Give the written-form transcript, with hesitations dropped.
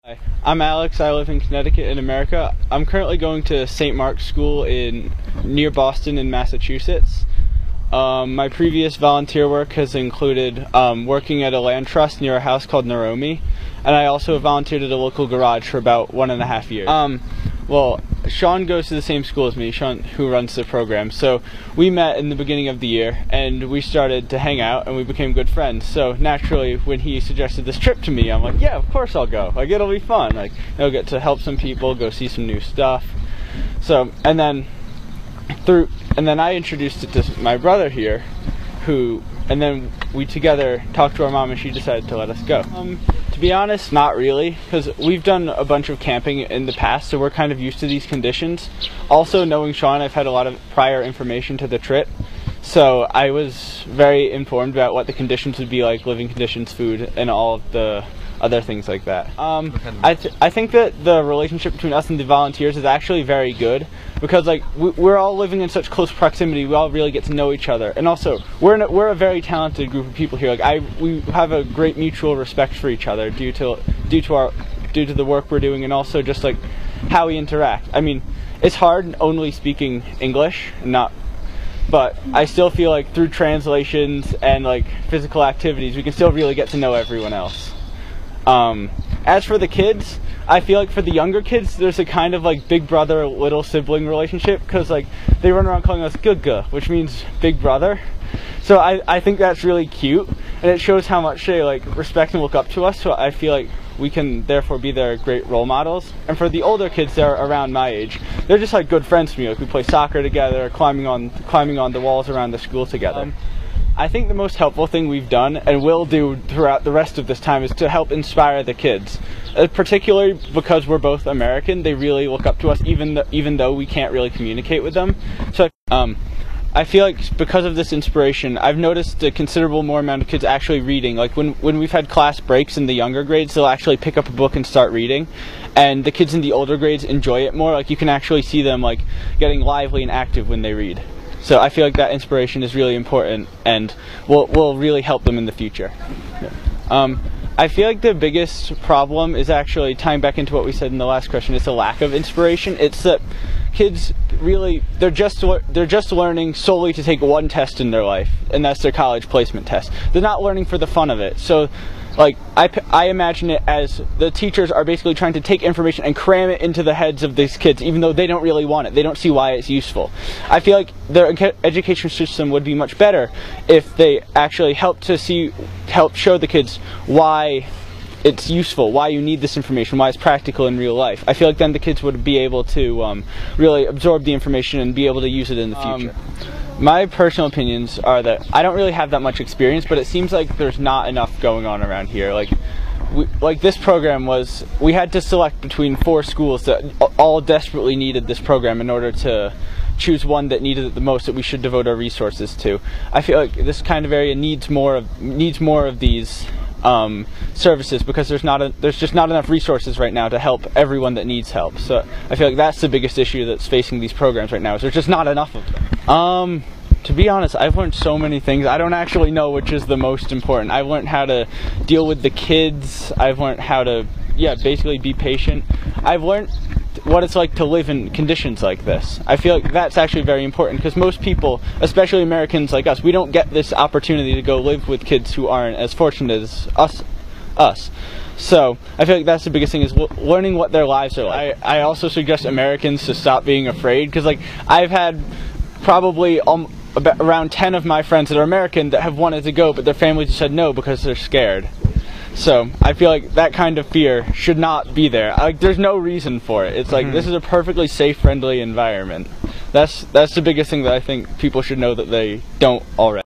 Hi, I'm Alex. I live in Connecticut in America. I'm currently going to St. Mark's School near Boston in Massachusetts. My previous volunteer work has included working at a land trust near a house called Naromi, and I also volunteered at a local garage for about 1.5 years. Well, Sean goes to the same school as me, Sean, who runs the program. So we met in the beginning of the year, and we started to hang out, and we became good friends. So naturally, when he suggested this trip to me, I'm like, yeah, of course I'll go. Like, it'll be fun. Like, I'll get to help some people, go see some new stuff. So, and then I introduced it to my brother here, and then we together talked to our mom, and she decided to let us go. To be honest, not really, because we've done a bunch of camping in the past, so we're kind of used to these conditions. Also, knowing Sean, I've had a lot of prior information to the trip, so I was very informed about what the conditions would be like, living conditions, food, and all of the other things like that. I think that the relationship between us and the volunteers is actually very good, because like we're all living in such close proximity. We all really get to know each other, and also we're a very talented group of people here. Like we have a great mutual respect for each other due to the work we're doing, and also just like how we interact. I mean, it's hard only speaking English, but I still feel like through translations and like physical activities, we can still really get to know everyone else. As for the kids, I feel like for the younger kids, there's a kind of like big brother, little sibling relationship, because like they run around calling us Guga, which means big brother. So I think that's really cute, and it shows how much they like respect and look up to us. So I feel like we can therefore be their great role models. And for the older kids that are around my age, they're just like good friends to me. Like we play soccer together, climbing on the walls around the school together. I think the most helpful thing we've done and will do throughout the rest of this time is to help inspire the kids. Particularly because we're both American, they really look up to us even though we can't really communicate with them. So I feel like because of this inspiration, I've noticed a considerable more amount of kids actually reading. Like when we've had class breaks in the younger grades, they'll actually pick up a book and start reading. And the kids in the older grades enjoy it more. Like you can actually see them like getting lively and active when they read. So I feel like that inspiration is really important and will really help them in the future. I feel like the biggest problem is actually tying back into what we said in the last question. It's a lack of inspiration. It's that kids really they're just learning solely to take one test in their life, and that's their college placement test. They're not learning for the fun of it. So like I imagine it as the teachers are basically trying to take information and cram it into the heads of these kids, even though they don't really want it. They don't see why it's useful. I feel like the education system would be much better if they actually help show the kids why it's useful, why you need this information, why it's practical in real life. I feel like then the kids would be able to really absorb the information and be able to use it in the future. My personal opinions are that I don't really have that much experience, but it seems like there's not enough going on around here. Like this program we had to select between 4 schools that all desperately needed this program in order to choose one that needed it the most, that we should devote our resources to. I feel like this kind of area needs more of these services, because there's just not enough resources right now to help everyone that needs help. So I feel like that's the biggest issue that's facing these programs right now, is there's just not enough of them. To be honest, I've learned so many things. I don't actually know which is the most important. I've learned how to deal with the kids. I've learned how to basically be patient. I've learned what it's like to live in conditions like this. I feel like that's actually very important, because most people, especially Americans like us, we don't get this opportunity to go live with kids who aren't as fortunate as us. So I feel like that's the biggest thing, is learning what their lives are like. I also suggest Americans to stop being afraid, because like I've had probably around 10 of my friends that are American that have wanted to go, but their families just said no because they're scared. So I feel like that kind of fear should not be there. Like there's no reason for it. It's like this is a perfectly safe, friendly environment. That's the biggest thing that I think people should know that they don't already.